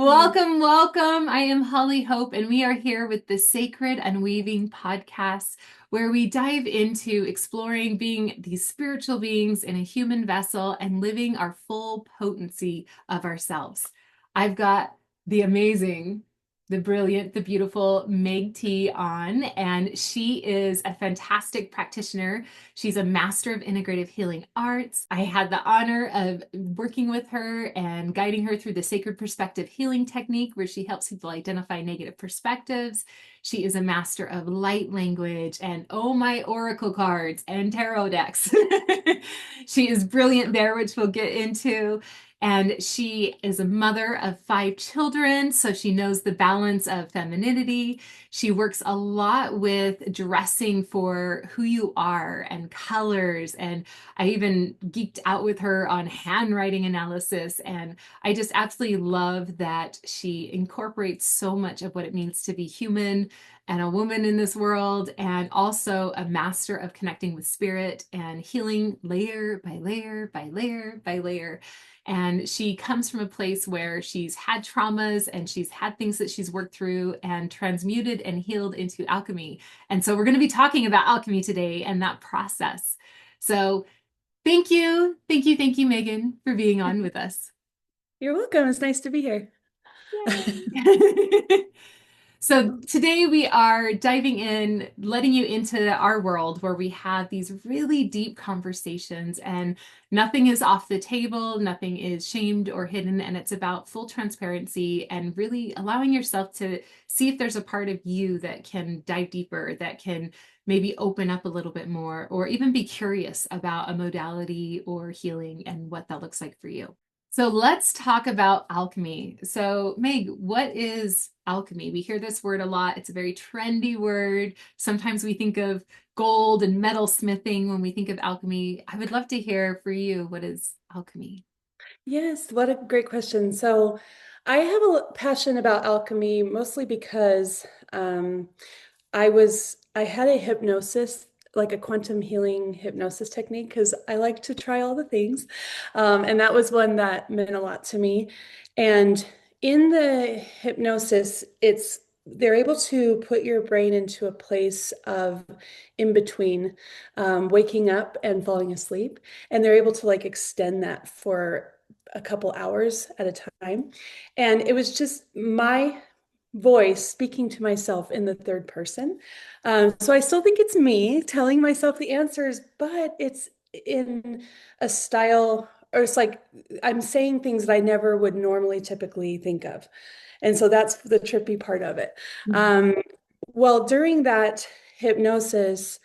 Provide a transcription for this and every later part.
Welcome, welcome. I am Holly Hope, and we are here with the Sacred Unweaving podcast, where we dive into exploring being these spiritual beings in a human vessel and living our full potency of ourselves. I've got the amazing, the brilliant, the beautiful Meg T on, and she is a fantastic practitioner. She's a master of integrative healing arts. I had the honor of working with her and guiding her through the sacred perspective healing technique, where she helps people identify negative perspectives. She is a master of light language and oh my oracle cards and tarot decks. She is brilliant there, which we'll get into. And she is a mother of 5 children, so she knows the balance of femininity. She works a lot with dressing for who you are and colors. And I even geeked out with her on handwriting analysis. And I just absolutely love that she incorporates so much of what it means to be human and a woman in this world, and also a master of connecting with spirit and healing layer by layer by layer by layer. And she comes from a place where she's had traumas and she's had things that she's worked through and transmuted and healed into alchemy. And so we're going to be talking about alchemy today and that process. So thank you, thank you, thank you, Megan, for being on with us. You're welcome. It's nice to be here. Yay. So today we are diving in, letting you into our world where we have these really deep conversations and nothing is off the table, nothing is shamed or hidden, and it's about full transparency and really allowing yourself to see if there's a part of you that can dive deeper, that can maybe open up a little bit more, or even be curious about a modality or healing and what that looks like for you. So let's talk about alchemy. So, Meg, what is alchemy? We hear this word a lot. It's a very trendy word. Sometimes we think of gold and metal smithing when we think of alchemy. I would love to hear for you, what is alchemy? Yes, what a great question. So, I have a passion about alchemy mostly because I had a hypnosis, like a quantum healing hypnosis technique, because I like to try all the things. And that was one that meant a lot to me. And in the hypnosis, they're able to put your brain into a place of in between waking up and falling asleep. And they're able to like extend that for a couple hours at a time. And it was just my voice speaking to myself in the third person. So I still think it's me telling myself the answers, but it's in a style, or it's like I'm saying things that I never would normally typically think of. And so that's the trippy part of it. Mhm. Um, well, during that hypnosis,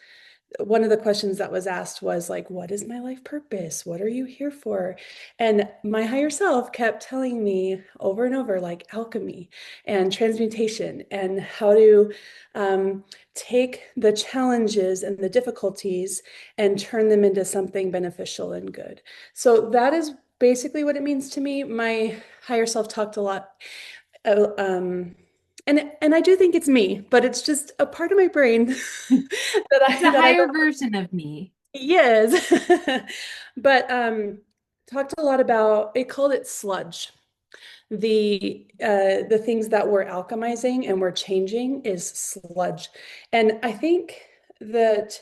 one of the questions that was asked was like, what is my life purpose? What are you here for? And my higher self kept telling me over and over, like alchemy and transmutation and how to take the challenges and the difficulties and turn them into something beneficial and good. So that is basically what it means to me. My higher self talked a lot. Uh, um, and I do think it's me, but it's just a part of my brain that It's a I higher don't. version of me. Yes. But talked a lot about, it called it sludge. The things that we're alchemizing and we're changing is sludge. And I think that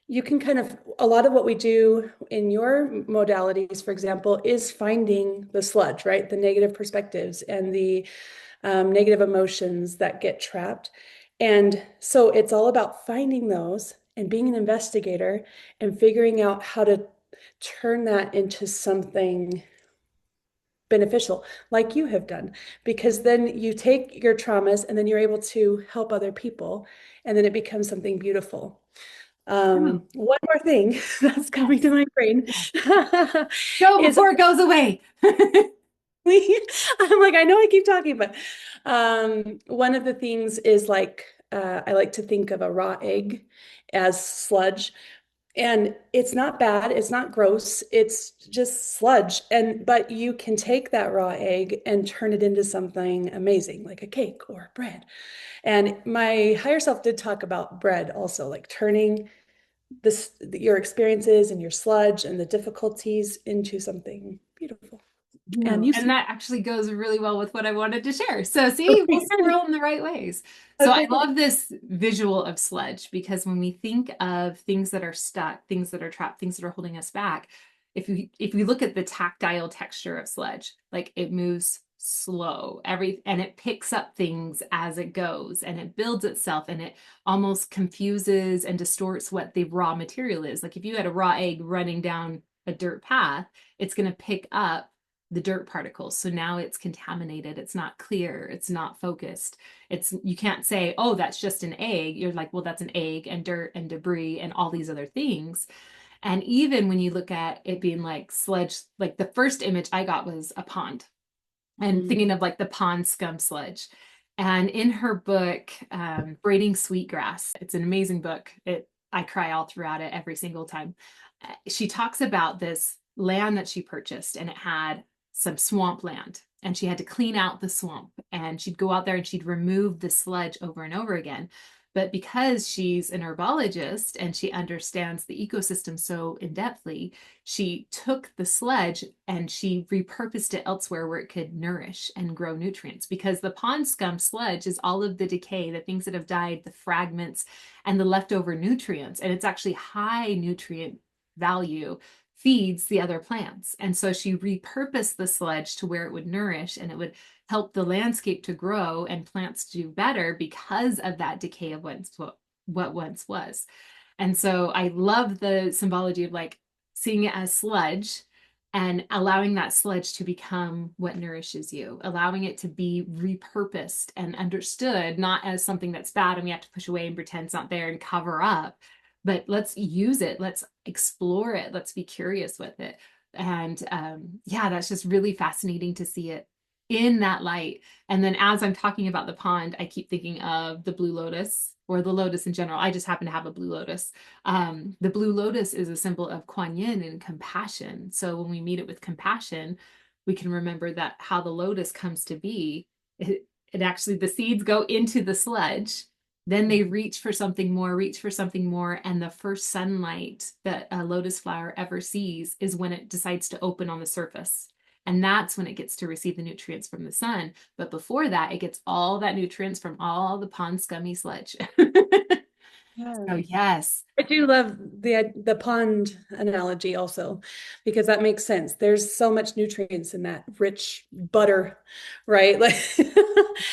you can kind of, a lot of what we do in your modalities, for example, is finding the sludge, right? The negative perspectives and the negative emotions that get trapped. And so it's all about finding those and being an investigator and figuring out how to turn that into something beneficial, like you have done, because then you take your traumas and then you're able to help other people, and then it becomes something beautiful. Oh, One more thing that's coming yes. to my brain Go is before it goes away. I'm like, I know I keep talking, but one of the things is like I like to think of a raw egg as sludge. And it's not bad, it's not gross, it's just sludge. And but you can take that raw egg and turn it into something amazing, like a cake or bread. And my higher self did talk about bread also, like turning your experiences and your sludge and the difficulties into something beautiful. And do. you And see, that actually goes really well with what I wanted to share. So see, we'll okay, scroll in the right ways. So I okay, cool. love this visual of sludge because when we think of things that are stuck, things that are trapped, things that are holding us back, if we look at the tactile texture of sludge, like it moves slow, and it picks up things as it goes and it builds itself and it almost confuses and distorts what the raw material is. Like if you had a raw egg running down a dirt path, it's going to pick up the dirt particles. So now it's contaminated. It's not clear. It's not focused. You can't say, oh, that's just an egg. You're like, well, that's an egg and dirt and debris and all these other things. And even when you look at it being like sludge, like the first image I got was a pond and Mm. thinking of like the pond scum sludge. And in her book, Braiding Sweetgrass, it's an amazing book. I cry all throughout it every single time. She talks about this land that she purchased, and it had some swamp land, and she had to clean out the swamp. And she'd go out there and she'd remove the sludge over and over again. But because she's an herbologist and she understands the ecosystem so in depthly, she took the sludge and she repurposed it elsewhere where it could nourish and grow nutrients, because the pond scum sludge is all of the decay, the things that have died, the fragments, and the leftover nutrients. And it's actually high nutrient value, feeds the other plants. And so she repurposed the sludge to where it would nourish and it would help the landscape to grow and plants do better because of that decay of what once was. And so I love the symbology of like seeing it as sludge and allowing that sludge to become what nourishes you, allowing it to be repurposed and understood, not as something that's bad and we have to push away and pretend it's not there and cover up, but let's use it, let's explore it, let's be curious with it. And yeah, that's just really fascinating to see it in that light. And then as I'm talking about the pond, I keep thinking of the blue lotus or the lotus in general. I just happen to have a blue lotus. The blue lotus is a symbol of Kuan Yin and compassion. So when we meet it with compassion, we can remember that how the lotus comes to be. It actually, the seeds go into the sludge, then they reach for something more. And the first sunlight that a lotus flower ever sees is when it decides to open on the surface. And that's when it gets to receive the nutrients from the sun. But before that, it gets all that nutrients from all the pond scummy sludge. Yeah. So yes. I do love the pond analogy also, because that makes sense. There's so much nutrients in that rich butter, right? Like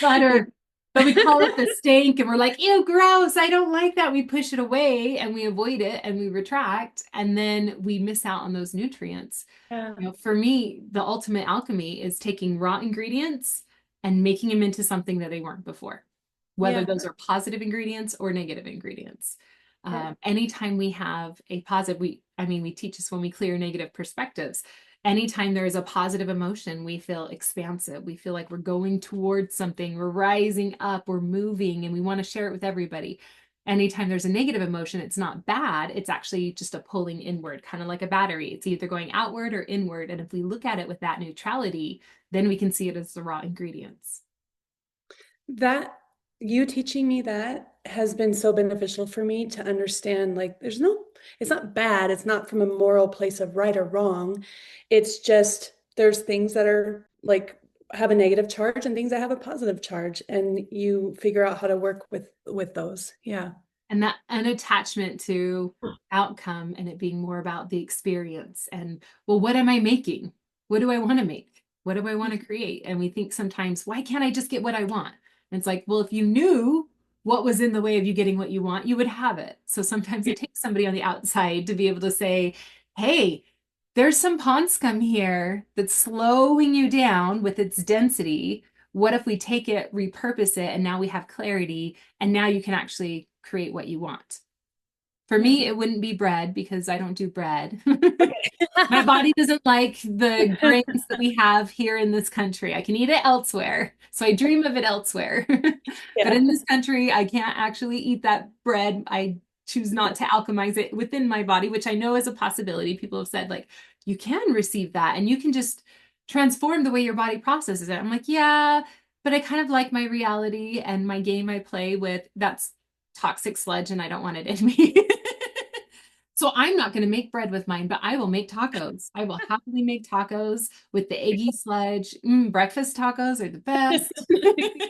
Butter. But we call it the stink and we're like, ew, gross. I don't like that. We push it away and we avoid it and we retract. And then we miss out on those nutrients. yeah, For me, the ultimate alchemy is taking raw ingredients and making them into something that they weren't before, whether yeah, those are positive ingredients or negative ingredients. yeah. Anytime we have a positive, we teach us when we clear negative perspectives. Anytime there is a positive emotion, we feel expansive. We feel like we're going towards something, we're rising up, we're moving, and we want to share it with everybody. Anytime there's a negative emotion, it's not bad. It's actually just a pulling inward, kind of like a battery. It's either going outward or inward. And if we look at it with that neutrality, then we can see it as the raw ingredients. That you teaching me that has been so beneficial for me to understand, like it's not bad. It's not from a moral place of right or wrong. It's just there's things that are like have a negative charge and things that have a positive charge, and you figure out how to work with those. Yeah. And that unattachment to outcome and it being more about the experience and, well, what am I making? What do I want to make? What do I want to create? And we think sometimes, why can't I just get what I want? And it's like, well, if you knew what was in the way of you getting what you want, you would have it. So sometimes it takes somebody on the outside to be able to say, hey, there's some pond scum here that's slowing you down with its density. What if we take it, repurpose it, and now we have clarity, and now you can actually create what you want? For Yeah. me, it wouldn't be bread because I don't do bread. Okay. My body doesn't like the grains that we have here in this country. I can eat it elsewhere. So I dream of it elsewhere. But Yeah. in this country, I can't actually eat that bread. I choose not to alchemize it within my body, which I know is a possibility. People have said, like, you can receive that and you can just transform the way your body processes it. I'm like, yeah, but I kind of like my reality and my game I play with. That's toxic sludge and I don't want it in me. So I'm not going to make bread with mine, but I will make tacos. I will happily make tacos with the eggy sludge. Breakfast tacos are the best. Exactly.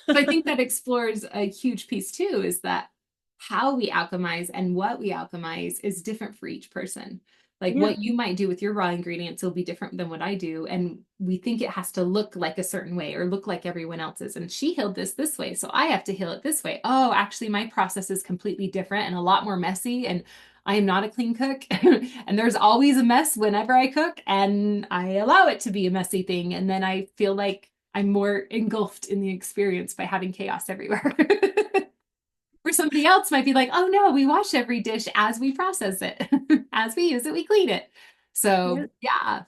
So I think that explores a huge piece too, is that how we alchemize and what we alchemize is different for each person. Like Yeah. what you might do with your raw ingredients will be different than what I do. And we think it has to look like a certain way or look like everyone else's. And she healed this way, so I have to heal it this way. Oh, actually, my process is completely different and a lot more messy. And I am not a clean cook. And there's always a mess whenever I cook, and I allow it to be a messy thing. And then I feel like I'm more engulfed in the experience by having chaos everywhere. Where somebody else might be like, oh no, we wash every dish as we process it. As we use it, we clean it. Yeah. So yeah,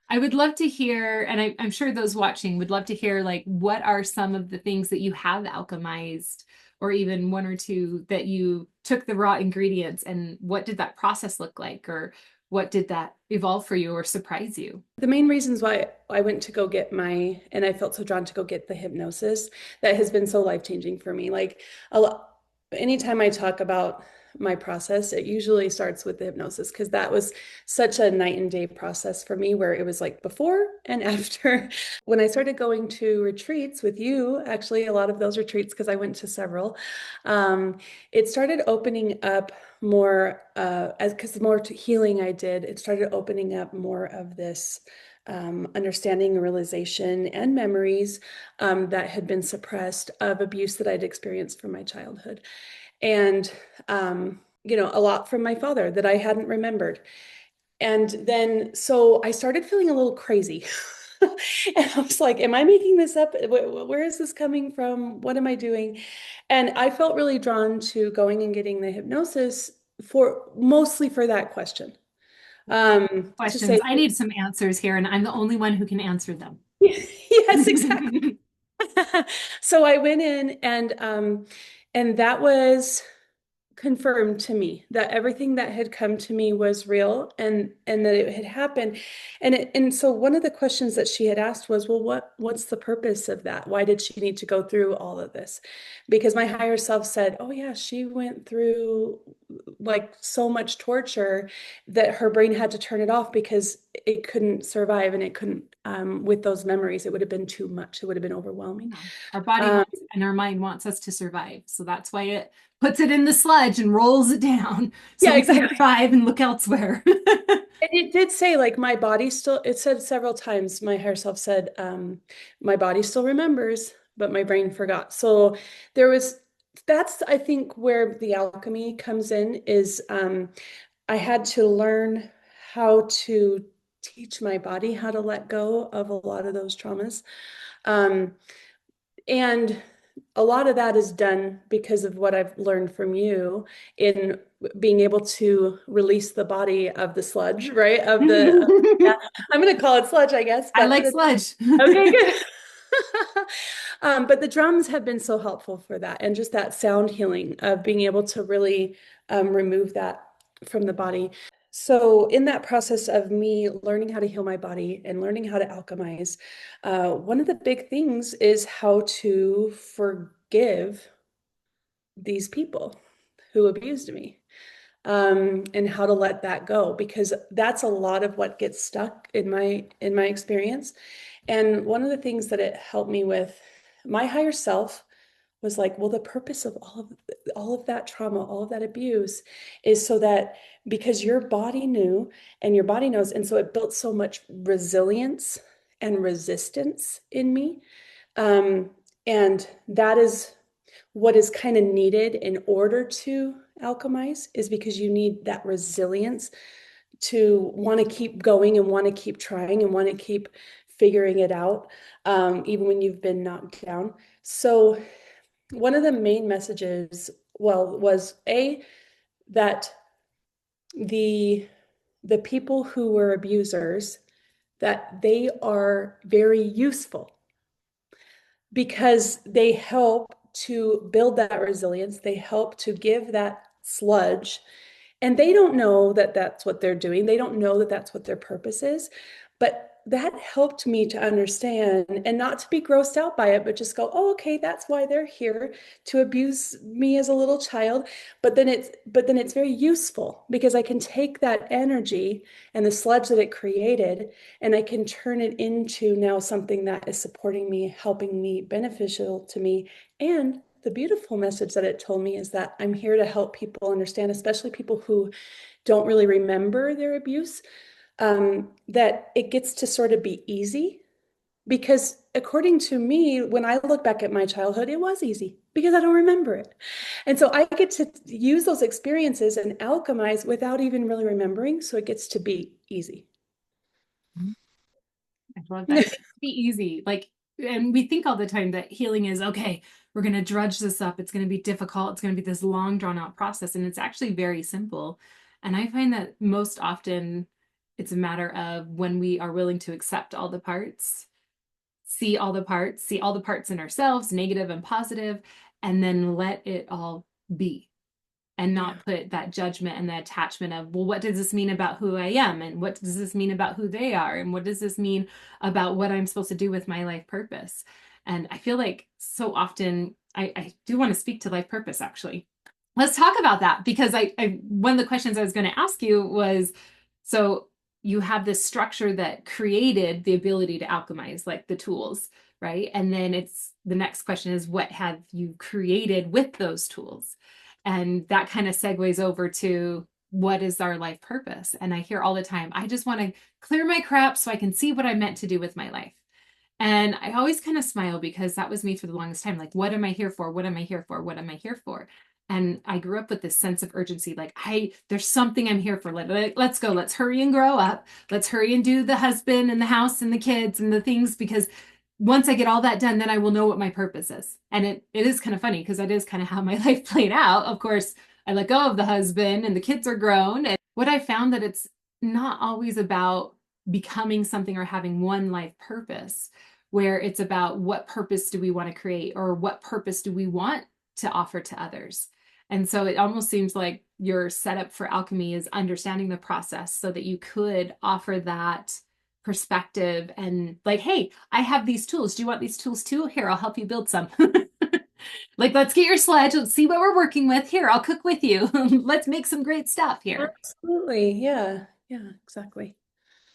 I would love to hear, and I'm sure those watching would love to hear, like, what are some of the things that you have alchemized, or even one or two that you took the raw ingredients, and what did that process look like, or what did that evolve for you or surprise you? The main reasons why I went to go get and I felt so drawn to go get the hypnosis that has been so life-changing for me. Like a lot, anytime I talk about my process, it usually starts with the hypnosis because that was such a night and day process for me where it was like before and after. When I started going to retreats with you, actually a lot of those retreats, because I went to several, it started opening up more as because the more healing I did, it started opening up more of this understanding, realization, and memories that had been suppressed of abuse that I'd experienced from my childhood. And, a lot from my father that I hadn't remembered. And then, so I started feeling a little crazy. And I was like, am I making this up? Where is this coming from? What am I doing? And I felt really drawn to going and getting the hypnosis for mostly for that question. To Questions. say, I need some answers here, and I'm the only one who can answer them. yes, exactly. So I went in and that was confirmed to me that everything that had come to me was real and that it had happened. And so one of the questions that she had asked was, well, what's the purpose of that? Why did she need to go through all of this? Because my higher self said, oh yeah, she went through like so much torture that her brain had to turn it off because it couldn't survive and it couldn't with those memories. It would have been too much. It would have been overwhelming. Yeah. Our body Um, wants and our mind wants us to survive. So that's why it puts it in the sludge and rolls it down so yeah, we can exactly. survive and look elsewhere. And it did say like my body still, it said several times, my higher self said, my body still remembers, but my brain forgot. So there was, that's I think where the alchemy comes in is I had to learn how to teach my body how to let go of a lot of those traumas. Um, and a lot of that is done because of what I've learned from you in being able to release the body of the sludge, right? Yeah, I'm going to call it sludge, I guess, I but like sludge. okay, good. But the drums have been so helpful for that and just that sound healing of being able to really remove that from the body. So, in that process of me learning how to heal my body and learning how to alchemize, one of the big things is how to forgive these people who abused me, and how to let that go, because that's a lot of what gets stuck in my experience. And one of the things that it helped me with, my higher self was like, well, the purpose of all of that trauma, all of that abuse is so that because your body knew and your body knows, and so it built so much resilience and resistance in me. Um, and that is what is kind of needed in order to alchemize, is because you need that resilience to want to keep going and want to keep trying and want to keep figuring it out, even when you've been knocked down. So one of the main messages, well, was that the the people who were abusers, that they are very useful because they help to build that resilience. They help to give that sludge, and they don't know that that's what they're doing. They don't know that that's what their purpose is, but that helped me to understand and not to be grossed out by it, but just go, oh, okay, that's why they're here to abuse me as a little child. But then it's very useful because I can take that energy and the sludge that it created, and I can turn it into now something that is supporting me, helping me, beneficial to me. And the beautiful message that it told me is that I'm here to help people understand, especially people who don't really remember their abuse, that it gets to sort of be easy. Because according to me, when I look back at my childhood, it was easy because I don't remember it. And so I get to use those experiences and alchemize without even really remembering. So it gets to be easy. I love that. It gets to be easy. Like, and we think all the time that healing is okay, we're going to drudge this up. It's going to be difficult. It's going to be this long, drawn out process. And it's actually very simple. And I find that most often it's a matter of when we are willing to accept all the parts, see all the parts in ourselves, negative and positive, and then let it all be and Yeah. not put that judgment and the attachment of, well, what does this mean about who I am? And what does this mean about who they are? And what does this mean about what I'm supposed to do with my life purpose? And I feel like so often I do want to speak to life purpose actually. Let's talk about that because one of the questions I was going to ask you was, so you have this structure that created the ability to alchemize, like the tools, right? And then it's the next question is, what have you created with those tools? And that kind of segues over to what is our life purpose? And I hear all the time, I just want to clear my crap so I can see what I'm meant to do with my life. And I always kind of smile because that was me for the longest time. Like, what am I here for? What am I here for? What am I here for? And I grew up with this sense of urgency. Like, there's something I'm here for. Let's go. Let's hurry and grow up. Let's hurry and do the husband and the house and the kids and the things because once I get all that done, then I will know what my purpose is. And it is kind of funny because that is kind of how my life played out. Of course, I let go of the husband and the kids are grown. And what I found that it's not always about becoming something or having one life purpose, where it's about what purpose do we want to create or what purpose do we want to offer to others. And so it almost seems like your setup for alchemy is understanding the process so that you could offer that perspective and like, hey, I have these tools. Do you want these tools too? Here, I'll help you build some. Like, let's get your sludge. Let's see what we're working with. Here, I'll cook with you. Let's make some great stuff here. Absolutely. Yeah. Yeah, exactly.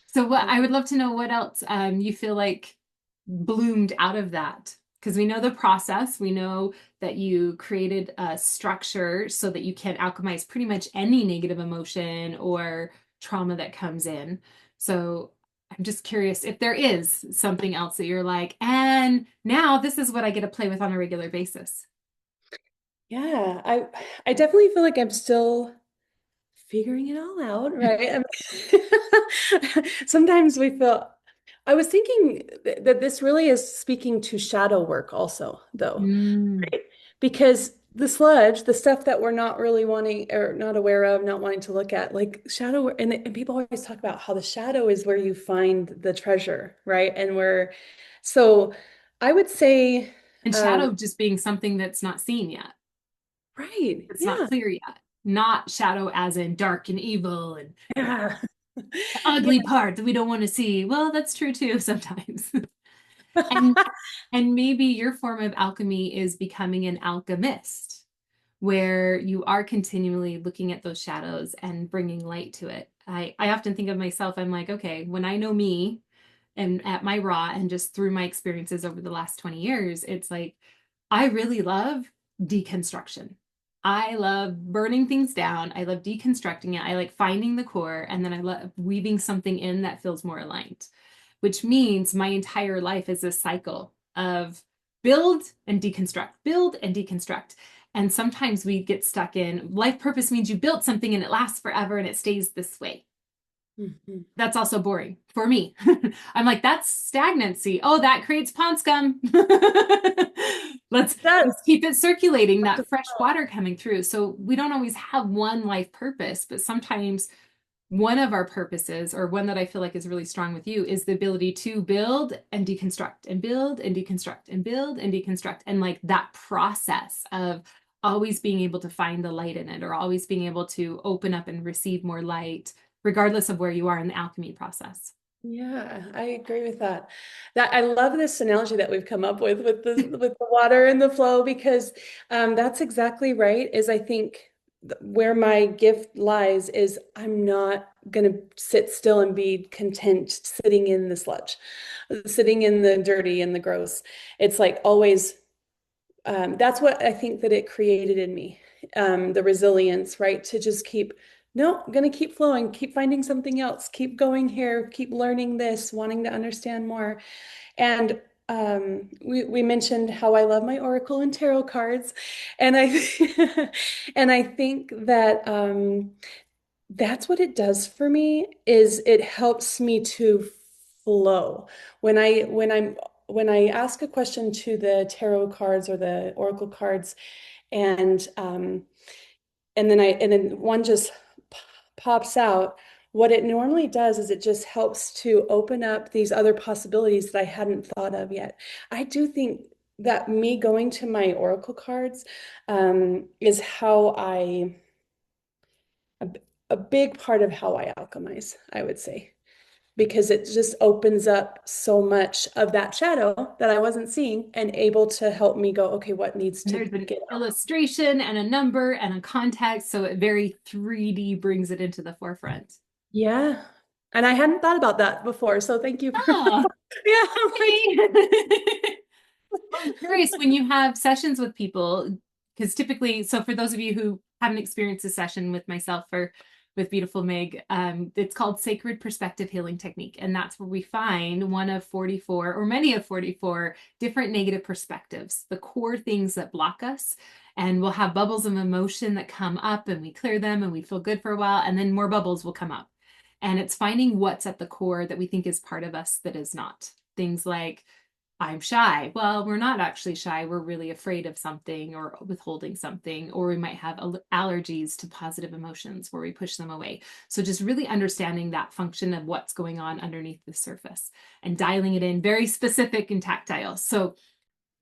So what Yeah. I would love to know what else you feel like bloomed out of that. Because we know the process, we know that you created a structure so that you can alchemize pretty much any negative emotion or trauma that comes in. So I'm just curious if there is something else that you're like, and now this is what I get to play with on a regular basis. Yeah. I definitely feel like I'm still figuring it all out, right? Sometimes we feel, I was thinking that this really is speaking to shadow work also, though, Mm. right? Because the sludge, the stuff that we're not really wanting or not aware of, not wanting to look at, like shadow work, and people always talk about how the shadow is where you find the treasure, right? So I would say, And um, shadow just being something that's not seen yet. right, It's not yeah, clear yet. Not shadow as in dark and evil and yeah. the Yeah. ugly part that we don't want to see. Well, that's true too sometimes. And and maybe your form of alchemy is becoming an alchemist, where you are continually looking at those shadows and bringing light to it. I often think of myself, I'm like, okay, when I know me and at my raw and just through my experiences over the last 20 years, it's like I really love deconstruction. I love burning things down. I love deconstructing it. I like finding the core and then I love weaving something in that feels more aligned, which means my entire life is a cycle of build and deconstruct, build and deconstruct. And sometimes we get stuck in life purpose means you built something and it lasts forever and it stays this way. Mhm. That's also boring for me. I'm like, that's stagnancy. Oh, that creates pond scum. let's That, let's keep it circulating, that fresh water coming through. So we don't always have one life purpose, but sometimes one of our purposes, or one that I feel like is really strong with you, is the ability to build and deconstruct and build and deconstruct and build and deconstruct. And like that process of always being able to find the light in it, or always being able to open up and receive more light, regardless of where you are in the alchemy process. Yeah, I agree with that. That I love this analogy that we've come up with the water and the flow because that's exactly right. Is I think where my gift lies is I'm not going to sit still and be content sitting in the sludge, sitting in the dirty and the gross. It's like always that's what I think that it created in me, the resilience, right? To just keep, no, I'm going to keep flowing, keep finding something else, keep going here, keep learning this, wanting to understand more. And we mentioned how I love my Oracle and tarot cards, and and I think that that's what it does for me is it helps me to flow when I ask a question to the tarot cards or the oracle cards and and then one just pops out. What it normally does is it just helps to open up these other possibilities that I hadn't thought of yet. I do think that me going to my oracle cards is how a, a big part of how I alchemize, I would say, because it just opens up so much of that shadow that I wasn't seeing and able to help me go, okay, what needs And to there's an get out? illustration and a number and a context, so it very 3D brings it into the forefront. Yeah. And I hadn't thought about that before. So thank you for, Oh, yeah, I'm like, okay. Well, I'm curious when you have sessions with people, because typically, so for those of you who haven't experienced a session with myself or with beautiful Meg, it's called Sacred Perspective Healing Technique. And that's where we find one of 44 or many of 44 different negative perspectives, the core things that block us. And we'll have bubbles of emotion that come up and we clear them and we feel good for a while. And then more bubbles will come up. And it's finding what's at the core that we think is part of us that is not. Things like, I'm shy. Well, we're not actually shy. We're really afraid of something or withholding something, or we might have allergies to positive emotions where we push them away. So, just really understanding that function of what's going on underneath the surface and dialing it in very specific and tactile. So,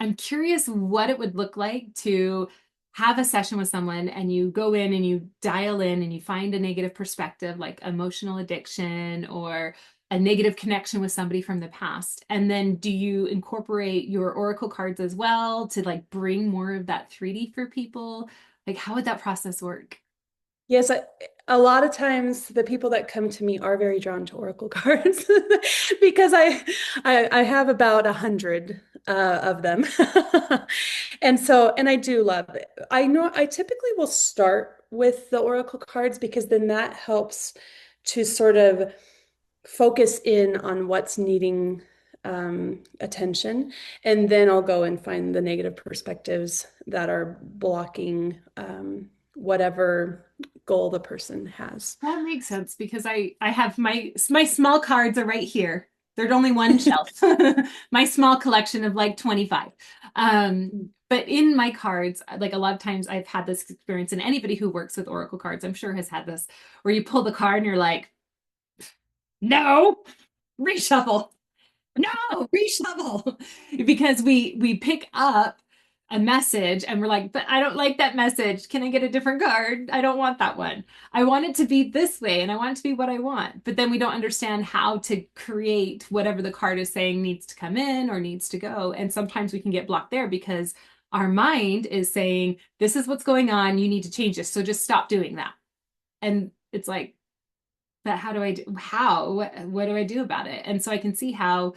I'm curious what it would look like to have a session with someone and you go in and you dial in and you find a negative perspective like emotional addiction or a negative connection with somebody from the past. And then do you incorporate your oracle cards as well to like bring more of that 3D for people? Like how would that process work? yes, a lot of times the people that come to me are very drawn to oracle cards because I have about 100 of them. And so, and I do love it. I know I typically will start with the oracle cards because then that helps to sort of focus in on what's needing attention. And then I'll go and find the negative perspectives that are blocking whatever goal the person has. That makes sense because I have my small cards are right here. There's only one shelf. My small collection of like 25. But in my cards, like a lot of times I've had this experience, and anybody who works with Oracle cards, I'm sure has had this, where you pull the card and you're like, no, reshuffle. No, reshuffle. Because we pick up a message and we're like, but I don't like that message. Can I get a different card? I don't want that one. I want it to be this way and I want it to be what I want. But then we don't understand how to create whatever the card is saying needs to come in or needs to go. And sometimes we can get blocked there because our mind is saying, this is what's going on. You need to change this. So just stop doing that. And it's like, but how do I do how what do I do about it? And so I can see how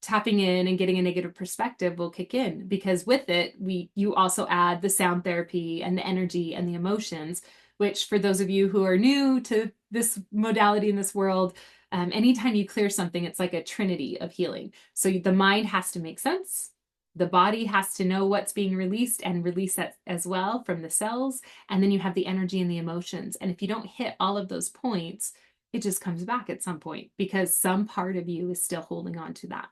tapping in and getting a negative perspective will kick in because with it we you also add the sound therapy and the energy and the emotions, which for those of you who are new to this modality in this world, anytime you clear something it's like a trinity of healing. So the mind has to make sense, the body has to know what's being released and release that as well from the cells, and then you have the energy and the emotions. And if you don't hit all of those points, it just comes back at some point because some part of you is still holding on to that.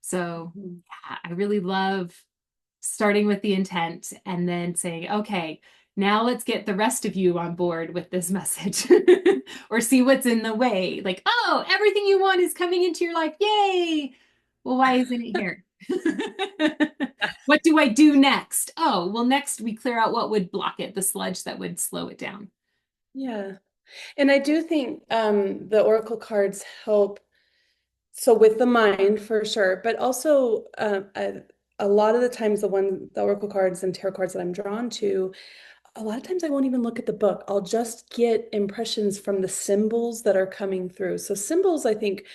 So, Mhm. yeah, I really love starting with the intent and then saying, okay, now let's get the rest of you on board with this message or see what's in the way. Like, oh, everything you want is coming into your life. Yay. Well, why isn't it here? What do I do next? Oh, well, next we clear out what would block it, the sludge that would slow it down. Yeah. And I do think the oracle cards help. So with the mind for sure, but also a lot of the times the oracle cards and tarot cards that I'm drawn to, a lot of times I won't even look at the book. I'll just get impressions from the symbols that are coming through. So symbols, I think,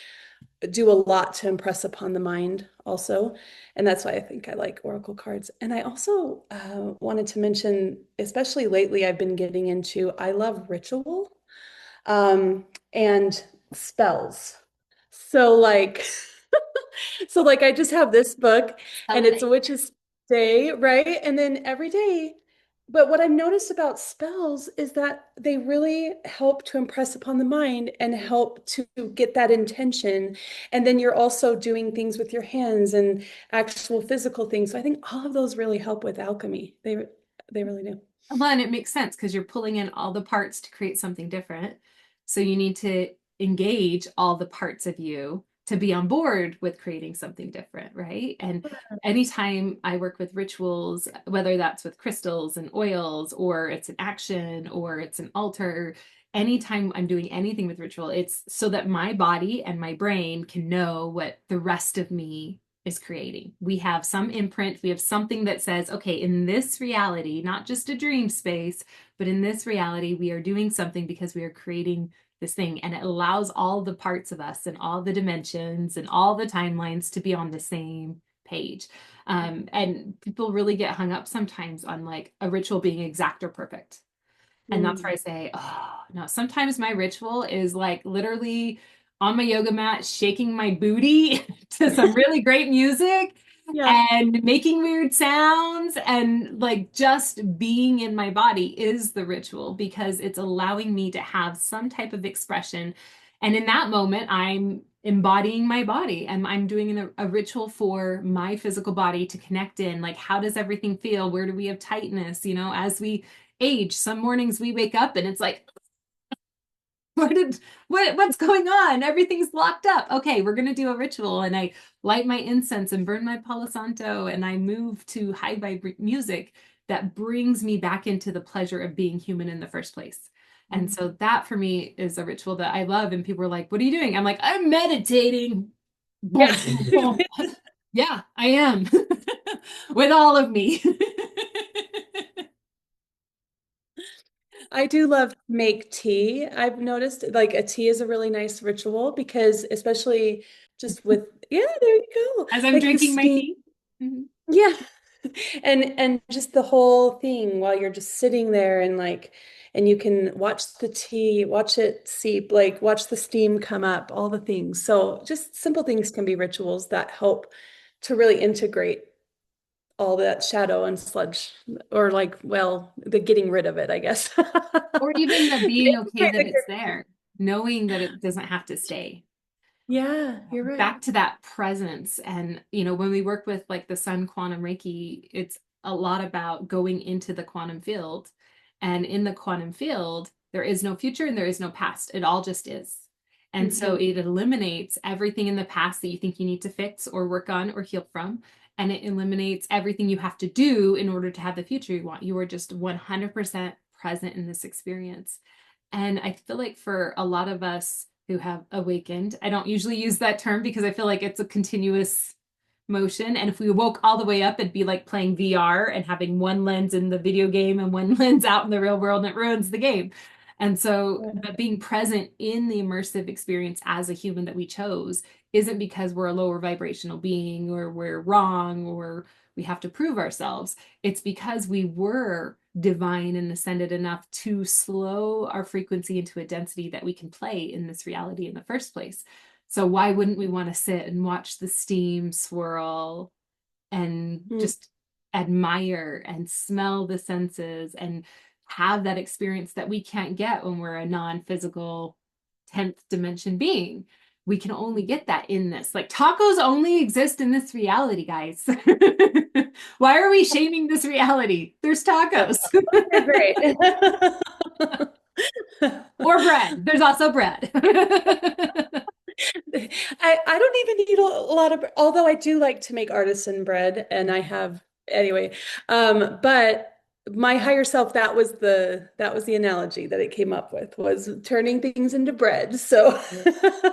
do a lot to impress upon the mind also. And that's why I think I like oracle cards. And I also wanted to mention, especially lately, I've been getting into, I love ritual and spells. So like so like I just have this book and it's a Holiday. witch's day, right? And then every day. But what I've noticed about spells is that they really help to impress upon the mind and help to get that intention. And then you're also doing things with your hands and actual physical things. So I think all of those really help with alchemy. They really do. Well, and it makes sense because you're pulling in all the parts to create something different. So you need to engage all the parts of you to be on board with creating something different, right? And anytime I work with rituals, whether that's with crystals and oils, or it's an action, or it's an altar, anytime I'm doing anything with ritual, it's so that my body and my brain can know what the rest of me is creating. We have some imprint, we have something that says, okay, in this reality, not just a dream space, but in this reality, we are doing something because we are creating this thing. And it allows all the parts of us and all the dimensions and all the timelines to be on the same page. And people really get hung up sometimes on like a ritual being exact or perfect. And that's where I Mm. say, oh, no, sometimes my ritual is like literally on my yoga mat, shaking my booty to some really great music Yeah. and making weird sounds and like just being in my body is the ritual because it's allowing me to have some type of expression. And in that moment, I'm embodying my body and I'm doing a ritual for my physical body to connect in. Like, how does everything feel? Where do we have tightness? You know, as we age, some mornings we wake up and it's like, what did what's going on? Everything's locked up. Okay, we're gonna do a ritual, and I light my incense and burn my palo santo, and I move to high vibrant music that brings me back into the pleasure of being human in the first place. And Mm. so that for me is a ritual that I love. And people are like, "What are you doing?" I'm like, "I'm meditating." Yeah. Boom, boom, boom. Yeah, I am with all of me. I do love to make tea. I've noticed like a tea is a really nice ritual because especially just with yeah, there you go. As I'm Like the drinking my steam. tea. Mhm. Yeah. And just the whole thing while you're just sitting there and like and you can watch the tea, watch it seep, like watch the steam come up, all the things. So just simple things can be rituals that help to really integrate all that shadow and sludge or like well, the getting rid of it, I guess. Or even the being okay Integrate that the it's there, knowing that it doesn't have to stay. Yeah, you're right. Back to that presence. And, you know, when we work with like the sun quantum Reiki, it's a lot about going into the quantum field. And in the quantum field, there is no future and there is no past. It all just is. And so Hmm. it eliminates everything in the past that you think you need to fix or work on or heal from. And it eliminates everything you have to do in order to have the future you want. You are just 100% present in this experience. And I feel like for a lot of us who have awakened, I don't usually use that term because I feel like it's a continuous motion. And if we woke all the way up, it'd be like playing VR and having one lens in the video game and one lens out in the real world, and it ruins the game. And so, but being present in the immersive experience as a human that we chose isn't because we're a lower vibrational being or we're wrong or we have to prove ourselves. It's because we were divine and ascended enough to slow our frequency into a density that we can play in this reality in the first place. So why wouldn't we want to sit and watch the steam swirl and Mm. just admire and smell the senses and have that experience that we can't get when we're a non-physical 10th dimension being? We can only get that in this. Like tacos only exist in this reality, guys. Why are we shaming this reality? There's Yeah, tacos. they're great. Or bread. There's also bread. I don't even need a lot of, although I do like to make artisan bread and I have anyway. But my higher self, that was the analogy that it came up with, was turning things into bread. So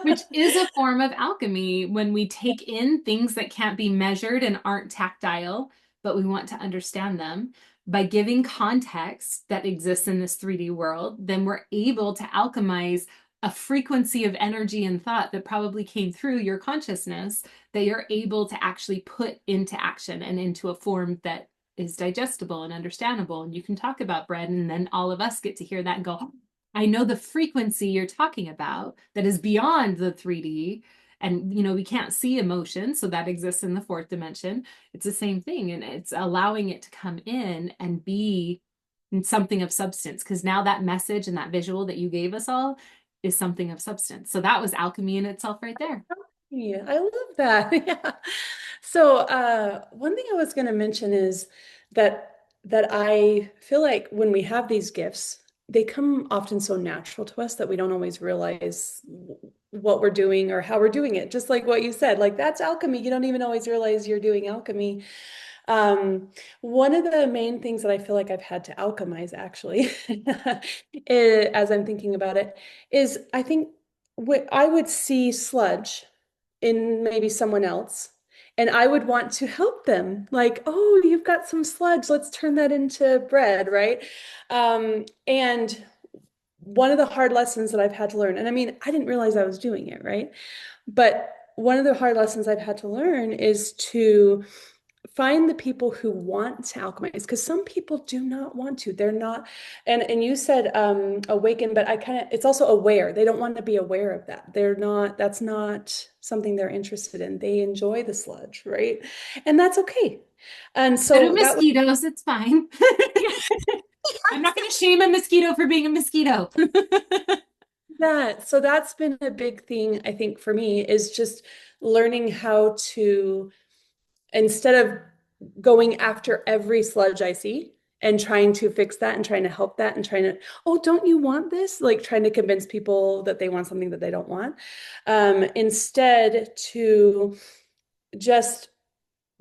Which is a form of alchemy when we take in things that can't be measured and aren't tactile, but we want to understand them. By giving context that exists in this 3D world, then we're able to alchemize a frequency of energy and thought that probably came through your consciousness that you're able to actually put into action and into a form that is digestible and understandable. And you can talk about bread, and then all of us get to hear that and go, I know the frequency you're talking about that is beyond the 3D. And, we can't see emotion, so that exists in the fourth dimension. It's the same thing. And it's allowing it to come in and be something of substance. Because now that message and that visual that you gave us all is something of substance. So that was alchemy in itself right there. yeah, I love that. Yeah. So, one thing I was going to mention is that I feel like when we have these gifts, they come often so natural to us that we don't always realize what we're doing or how we're doing it. Just like what you said, like that's alchemy. You don't even always realize you're doing alchemy. Um, One of the main things that I feel like I've had to alchemize actually, as I'm thinking about it, is I think what I would see sludge in maybe someone else. And I would want to help them, like, oh, you've got some sludge, let's turn that into bread, right? And one of the hard lessons that I've had to learn, and I mean, I didn't realize I was doing it, right? But one of the hard lessons I've had to learn is to find the people who want to alchemize, because some people do not want to. They're not, and you said awaken, but I kind of, it's also aware. They don't want to be aware of that. They're not, that's not something they're interested in. They enjoy the sludge, right? And that's okay. And So do so that was mosquitoes, it's fine. I'm not going to shame a mosquito for being a mosquito. that. So that's been a big thing, I think, for me, is just learning how to, instead of going after every sludge I see and trying to fix that and trying to help that and trying to, oh, don't you want this? Like trying to convince people that they want something that they don't want. Instead, to just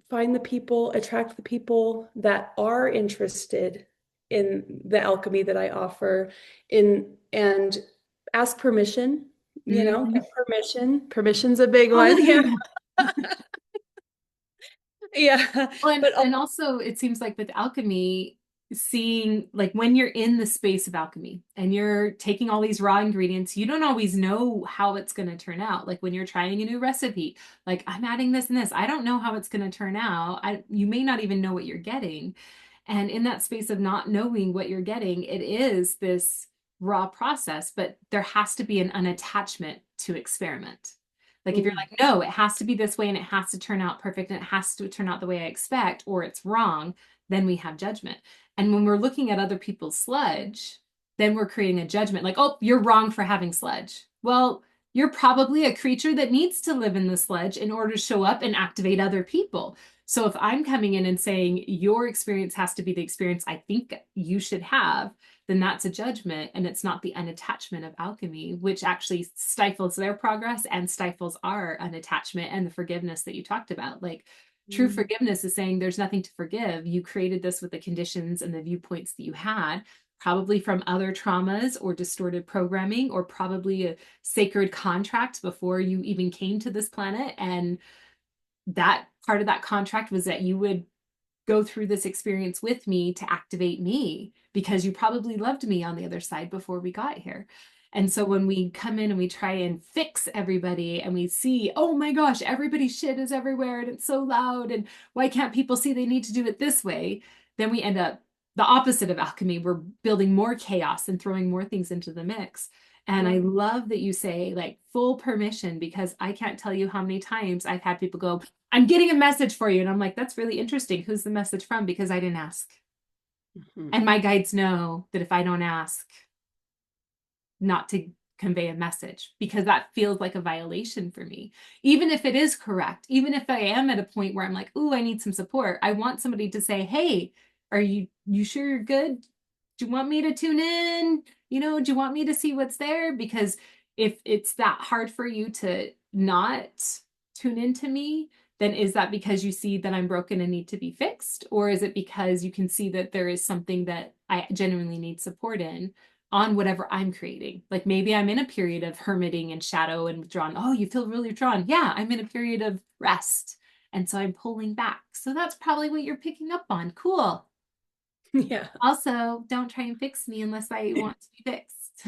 find the people, attract the people that are interested in the alchemy that I offer in, and ask permission, Mhm. get permission. Permission's a big one. Yeah. Hallelujah. Yeah. Well, and, But and also it seems like with alchemy, seeing like when you're in the space of alchemy and you're taking all these raw ingredients, you don't always know how it's going to turn out. Like when you're trying a new recipe, like I'm adding this and this, I don't know how it's going to turn out. You may not even know what you're getting. And in that space of not knowing what you're getting, it is this raw process, but there has to be an unattachment to experiment. Like if you're mm, like, no, it has to be this way and it has to turn out perfect and it has to turn out the way I expect, or it's wrong, then we have judgment. And when we're looking at other people's sludge, then we're creating a judgment like, oh, you're wrong for having sludge. Well, you're probably a creature that needs to live in the sludge in order to show up and activate other people. So if I'm coming in and saying your experience has to be the experience I think you should have, then that's a judgment and it's not the unattachment of alchemy, which actually stifles their progress and stifles our unattachment and the forgiveness that you talked about. Like true mm, forgiveness is saying there's nothing to forgive. You created this with the conditions and the viewpoints that you had, probably from other traumas or distorted programming, or probably a sacred contract before you even came to this planet. And that part of that contract was that you would go through this experience with me to activate me because you probably loved me on the other side before we got here. And so when we come in and we try and fix everybody and we see, oh my gosh, everybody's shit is everywhere and it's so loud and why can't people see they need to do it this way? Then we end up the opposite of alchemy. We're building more chaos and throwing more things into the mix. And I yeah. love that you say like full permission, because I can't tell you how many times I've had people go, I'm getting a message for you. And I'm like, that's really interesting. Who's the message from? Because I didn't ask. Mhm. And my guides know that if I don't ask, not to convey a message, because that feels like a violation for me. Even if it is correct, even if I am at a point where I'm like, ooh, I need some support, I want somebody to say, hey, are you sure you're good? Do you want me to tune in? Do you want me to see what's there? Because if it's that hard for you to not tune into me, then is that because you see that I'm broken and need to be fixed? Or is it because you can see that there is something that I genuinely need support in on whatever I'm creating? Like maybe I'm in a period of hermiting and shadow and withdrawn. Oh, you feel really withdrawn. Yeah, I'm in a period of rest. And so I'm pulling back. So that's probably what you're picking up on. Cool. Yeah. Also, don't try and fix me unless I want to be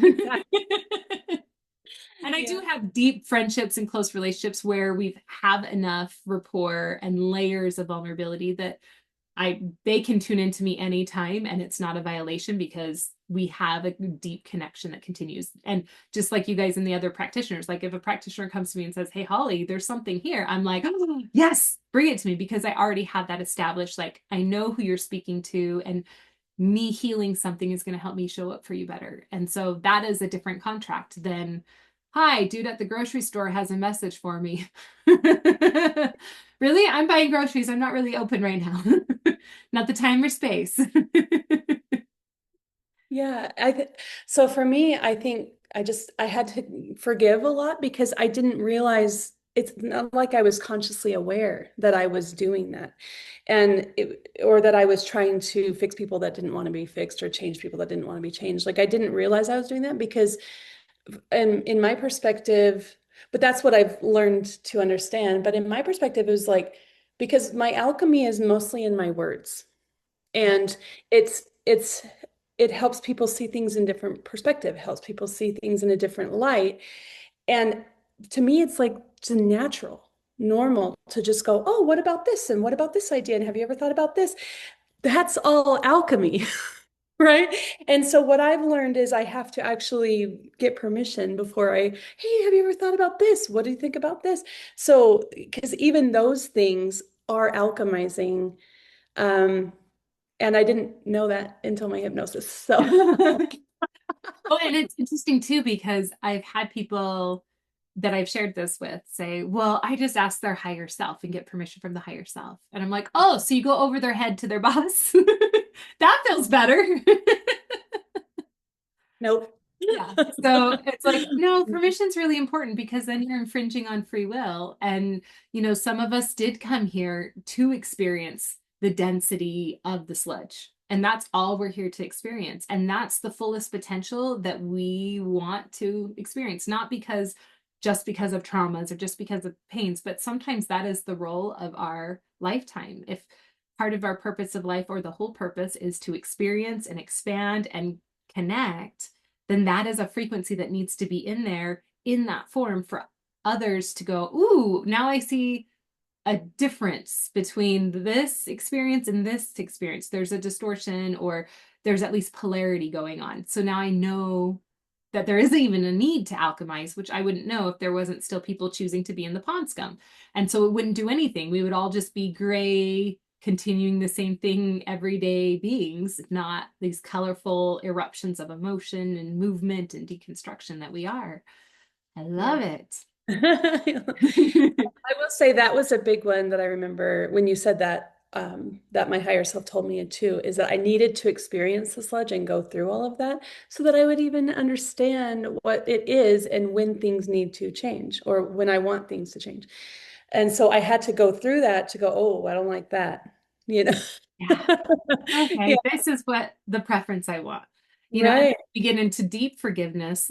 Exactly. fixed. And I Yeah. do have deep friendships and close relationships where we have enough rapport and layers of vulnerability that they can tune into me anytime and it's not a violation because we have a deep connection that continues. And just like you guys and the other practitioners, like if a practitioner comes to me and says, "Hey, Holly, there's something here," I'm like, "Oh, yes, bring it to me," because I already have that established. Like I know who you're speaking to, and me healing something is going to help me show up for you better. And so that is a different contract than, "Hi, dude at the grocery store has a message for me." Really? I'm buying groceries. I'm not really open right now. Not the time or space. Yeah, so for me, I think I had to forgive a lot because I didn't realize it's not like I was consciously aware that I was doing that or that I was trying to fix people that didn't want to be fixed or change people that didn't want to be changed. Like I didn't realize I was doing that because in my perspective, but that's what I've learned to understand. But in my perspective, it was like because my alchemy is mostly in my words. And it's it helps people see things in different perspective, helps people see things in a different light. And to me, it's like just natural, normal to just go, oh, what about this? And what about this idea? And have you ever thought about this? That's all alchemy, right? And so what I've learned is I have to actually get permission before hey, have you ever thought about this? What do you think about this? So, because even those things are alchemizing. Um, and I didn't know that until my hypnosis. So, Oh, and it's interesting too because I've had people that I've shared this with say, "Well, I just ask their higher self and get permission from the higher self." And I'm like, "Oh, so you go over their head to their boss?" That feels better. nope. Yeah. So it's like, no, permission's really important because then you're infringing on free will. And, some of us did come here to experience the density of the sludge. And that's all we're here to experience. And that's the fullest potential that we want to experience, not just because of traumas or just because of pains, but sometimes that is the role of our lifetime. If part of our purpose of life or the whole purpose is to experience and expand and connect, then that is a frequency that needs to be in there in that form for others to go, "Ooh, now I see a difference between this experience and this experience. There's a distortion or there's at least polarity going on. So now I know that there isn't even a need to alchemize, which I wouldn't know if there wasn't still people choosing to be in the pond scum. And so it wouldn't do anything. We would all just be gray, continuing the same thing, everyday beings, not these colorful eruptions of emotion and movement and deconstruction that we are. I Yeah. love it. I will say that was a big one that I remember when you said that, that my higher self told me too, is that I needed to experience the sludge and go through all of that so that I would even understand what it is and when things need to change or when I want things to change. And so I had to go through that to go, oh, I don't like that, you know? Yeah. Yeah, Okay, this is what the preference I want. And right. we get into deep forgiveness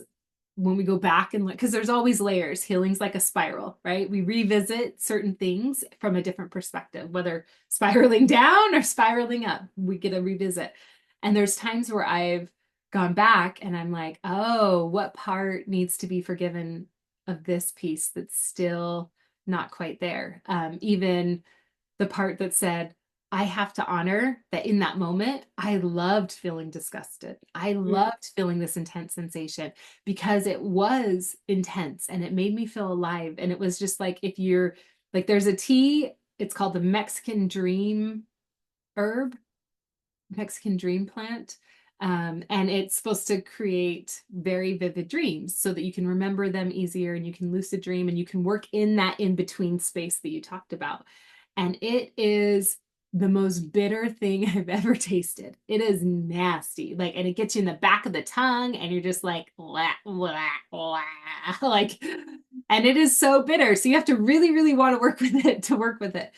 when we go back and look, because there's always layers. Healing's like a spiral, right? We revisit certain things from a different perspective, whether spiraling down or spiraling up, we get a revisit. And there's times where I've gone back and I'm like, oh, what part needs to be forgiven of this piece that's still not quite there? Even the part that said, I have to honor that in that moment, I loved feeling disgusted. I Mm, loved feeling this intense sensation because it was intense and it made me feel alive. And it was just like, if you're like, there's a tea, it's called the Mexican dream herb, Mexican dream plant. And it's supposed to create very vivid dreams so that you can remember them easier and you can lucid dream and you can work in that in between space that you talked about. And it is the most bitter thing I've ever tasted. It is nasty. Like, and it gets you in the back of the tongue, and you're just like, wah, wah, wah. Like, and it is so bitter. So you have to really, really want to work with it to work with it.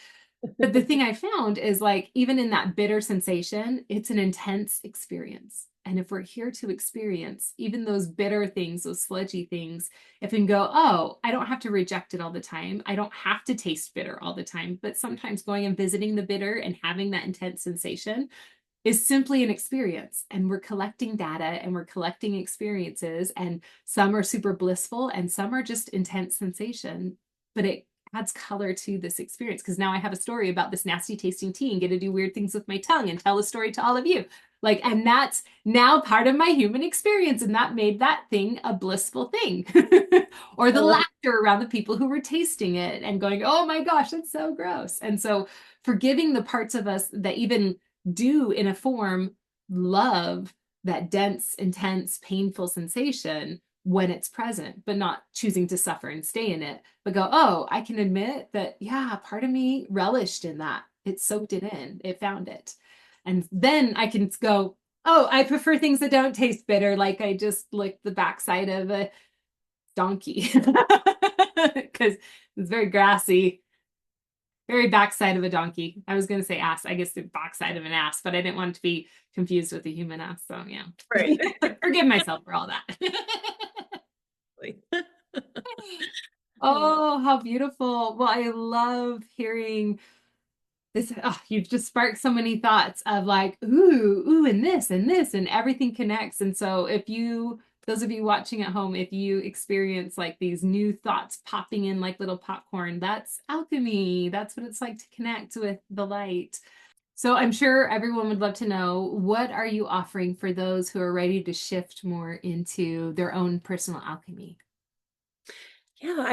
But the thing I found is like, even in that bitter sensation, it's an intense experience. And if we're here to experience even those bitter things, those sludgy things, if we can go, oh, I don't have to reject it all the time. I don't have to taste bitter all the time. But sometimes going and visiting the bitter and having that intense sensation is simply an experience. And we're collecting data and we're collecting experiences. And some are super blissful and some are just intense sensation. But it adds color to this experience because now I have a story about this nasty tasting tea and get to do weird things with my tongue and tell a story to all of you. Like, and that's now part of my human experience. And that made that thing a blissful thing. Or I the love laughter around the people who were tasting it and going, oh my gosh, that's so gross. And so forgiving the parts of us that even do in a form love that dense, intense, painful sensation when it's present, but not choosing to suffer and stay in it, but go, oh, I can admit that, yeah, part of me relished in that. It soaked it in, it found it. And then I can go, oh, I prefer things that don't taste bitter, like I just licked the backside of a donkey because it's very grassy, very backside of a donkey. I was going to say ass. I guess the backside of an ass, but I didn't want it to be confused with a human ass. So yeah, right. forgive myself for all that. Oh, how beautiful. Well, I love hearing this. Oh, you've just sparked so many thoughts of like, ooh, and this and this, and everything connects. And so if you, those of you watching at home, if you experience like these new thoughts popping in like little popcorn, that's alchemy. That's what it's like to connect with the light. So I'm sure everyone would love to know, what are you offering for those who are ready to shift more into their own personal alchemy? Yeah,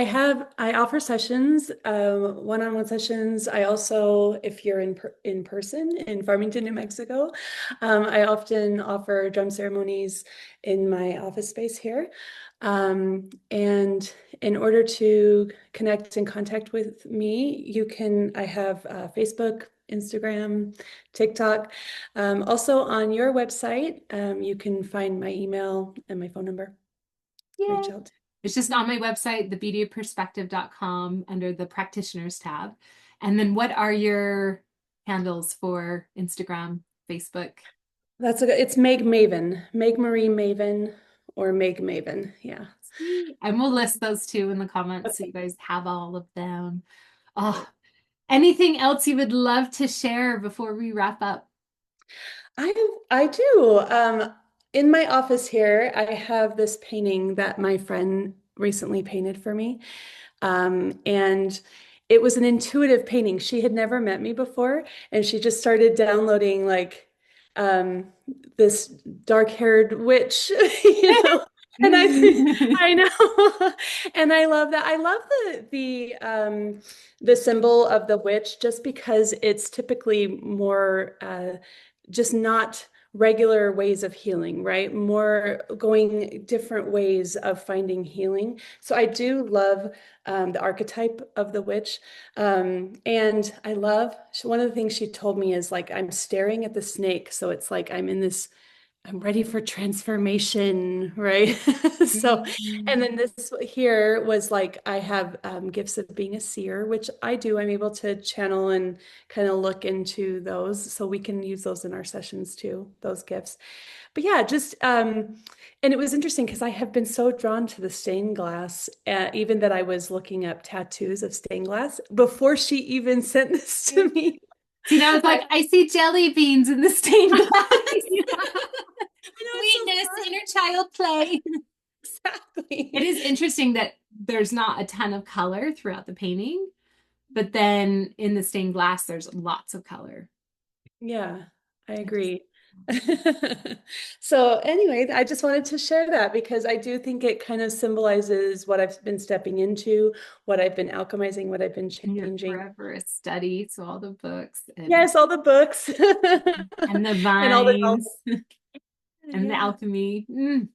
I offer sessions, one-on-one sessions. I also, if you're in person in Farmington, New Mexico, I often offer drum ceremonies in my office space here. And in order to connect and contact with me, I have Facebook, Instagram, TikTok. Also on your website, you can find my email and my phone number. Yeah. Reach out. It's just on my website, thebeautyofperspective.com, under the practitioners tab. And then what are your handles for Instagram, Facebook? It's Meg Maven, Meg Marie Maven, or Meg Maven. Yeah. Sweet. And we'll list those two in the comments so Okay, you guys have all of them. Oh, great. anything else you would love to share before we wrap up? I do. In my office here, I have this painting that my friend recently painted for me. And it was an intuitive painting. She had never met me before, and she just started downloading like um, this dark-haired witch, you know. And I know, and I love that. I love the symbol of the witch just because it's typically more just not regular ways of healing, right? More going different ways of finding healing. So I do love the archetype of the witch. And I love, one of the things she told me is like, I'm staring at the snake. So it's like I'm ready for transformation, right? So, and then this here was like, I have gifts of being a seer, which I do. I'm able to channel and kind of look into those. So we can use those in our sessions too, those gifts. But yeah, and it was interesting because I have been so drawn to the stained glass, even that I was looking up tattoos of stained glass before she even sent this to me. See, now it's I, like, I see jelly beans in the stained yeah, glass. I know it's so Sweetness, fun. inner child play. It Exactly. is interesting that there's not a ton of color throughout the painting, but then in the stained glass, there's lots of color. Yeah, I I just, agree. So anyway, I just wanted to share that because I do think it kind of symbolizes what I've been stepping into, what I've been alchemizing, what I've been you're changing. forever a study. So all the books Yes, all the books and the and all the vines and the yeah, alchemy. Mm.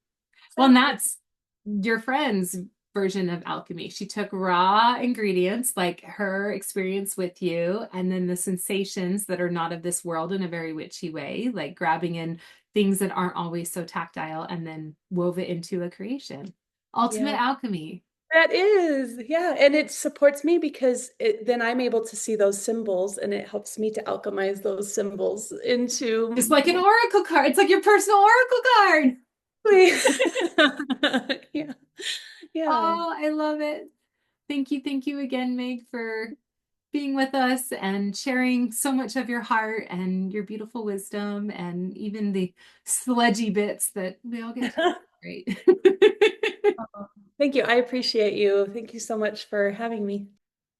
Well, and exactly. that's your friends. version of alchemy. She took raw ingredients like her experience with you, and then the sensations that are not of this world in a very witchy way, like grabbing in things that aren't always so tactile, and then wove it into a creation. Ultimate Yeah. alchemy. That is, yeah. And it supports me because then I'm able to see those symbols and it helps me to alchemize those symbols Just into. like an oracle card. It's like your personal oracle card. Yeah. Yeah. Oh, I love it. Thank you again, Meg, for being with us and sharing so much of your heart and your beautiful wisdom and even the sludgy bits that we all get to celebrate. Thank you. I appreciate you. Thank you so much for having me.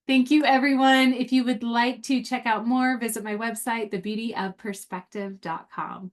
Thank you, everyone. If you would like to check out more, visit my website, thebeautyofperspective.com.